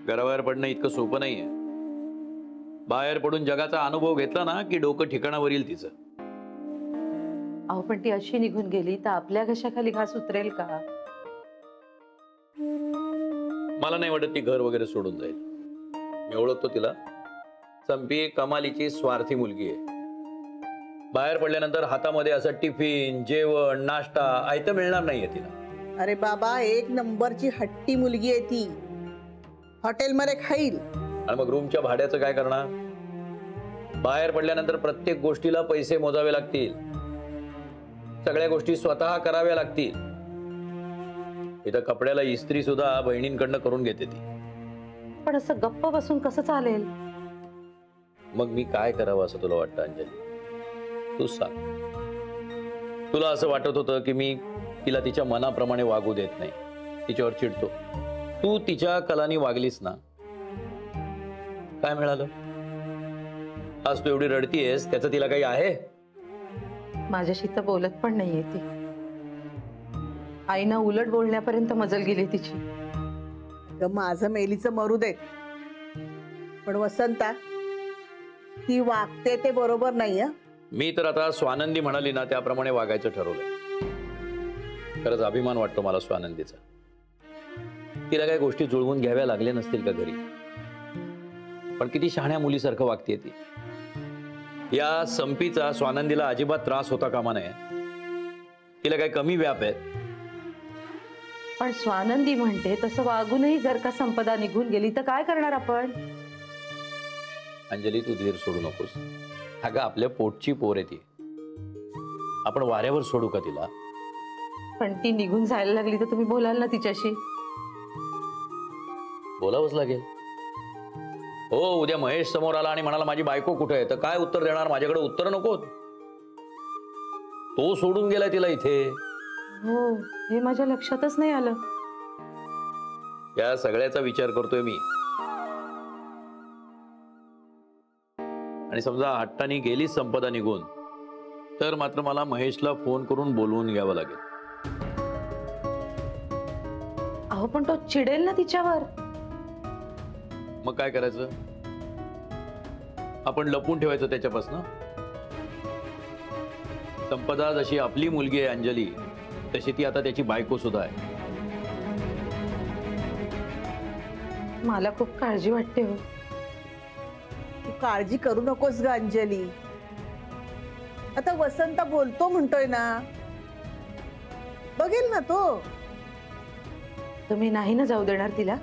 घराबाहेर पडणं इतकं सोपं नाहीये. बाहेर पडून जगाचा अनुभव घेतला ना की डोकं ठिकाणावर येईल तिचं. अहो पण ती अशी निघून गेली तर आपल्या घशाखाली घास उतरेल का? मला नाही वाटत ती घर वगैरे सोडून जाईल. मी ओळखतो तिला. संपी कमालीची स्वार्थी मुलगी आहे. बाहेर पडल्यानंतर हातामध्ये असं टिफिन, जेवण, नाश्ता आयतं मिळणार नाहीये तिला. अरे बाबा, एक नंबरची हट्टी मुलगी आहे ती. हॉटेलमध्ये खाईल. आणि मग रूमच्या भाड्याचं काय करणार? बाहेर पडल्यानंतर प्रत्येक गोष्टीला पैसे मोजावे लागतील. सगळ्या गोष्टी स्वतः कराव्या लागतील. इथं कपड्याला इस्त्री सुद्धा बहिणींकडनं करून घेते ती. पण असं गप्प बसून कसं चालेल? मग मी काय करावं असं तुला वाटतं अंजली? तू सांग. तुला असं वाटत होतं की मी तिला तिच्या मनाप्रमाणे वागू देत नाही, तिच्यावर चिडतो. तू तिच्या कलानी वागलीस ना, काय मिळालं? आज तू एवढी रडतीयस, त्याचं तिला काही आहे? माझ्याशी तर बोलत पण नाहीये ती. आईना उलट बोलण्यापर्यंत मजल गेली तिची. माझं मेलीचं मरू देत, पण वसंता, ती वागते ते बरोबर नाही. मी तर आता स्वानंदी म्हणाली ना त्याप्रमाणे वागायचं ठरवलंय. खरंच अभिमान वाटतो मला स्वानंदीचा. तिला काही गोष्टी जुळवून घ्याव्या लागल्या नसतील का घरी? पण किती शहाण्या मुलीसारखं वागतेय ती. या संपीचा स्वानंदीला अजिबात त्रास होता कामा नये. तिला काही कमी व्याप आहे. पण स्वानंदी म्हणते तसं वागूनही जर का संपदा निघून गेली तर काय करणार आपण? अंजली, तू धीर सोडू नकोस. अगं, आपल्या पोटची पोर आहे ती. आपण वाऱ्यावर सोडू का तिला? पण ती निघून जायला लागली तर तुम्ही बोलाल ना तिच्याशी? बोलावंच लागेल. हो, उद्या महेश समोर आला आणि म्हणाला माझी बायको कुठे आहे, तर काय उत्तर देणार? माझ्याकडे उत्तर नको. तो सोडून गेलाय तिला इथे. हो, हे माझ्या लक्षातच नाही आलं. या सगळ्याचा विचार करतोय मी. आणि समजा हट्टाने गेली संपदा निघून, तर मात्र मला महेशला फोन करून बोलवून घ्यावं लागेल. अहो पण तो चिडेल ना तिच्यावर. मग काय करायचं? आपण लपून ठेवायचं त्याच्यापासून. संपदा जशी आपली मुलगी आहे अंजली, तशी ती आता त्याची बायको सुद्धा आहे. मला खूप काळजी वाटते हो. तू काळजी करू नकोस ग अंजली. आता वसंत बोलतो म्हणतोय ना, बघेल ना तो. तुम्ही नाही ना जाऊ देणार तिला?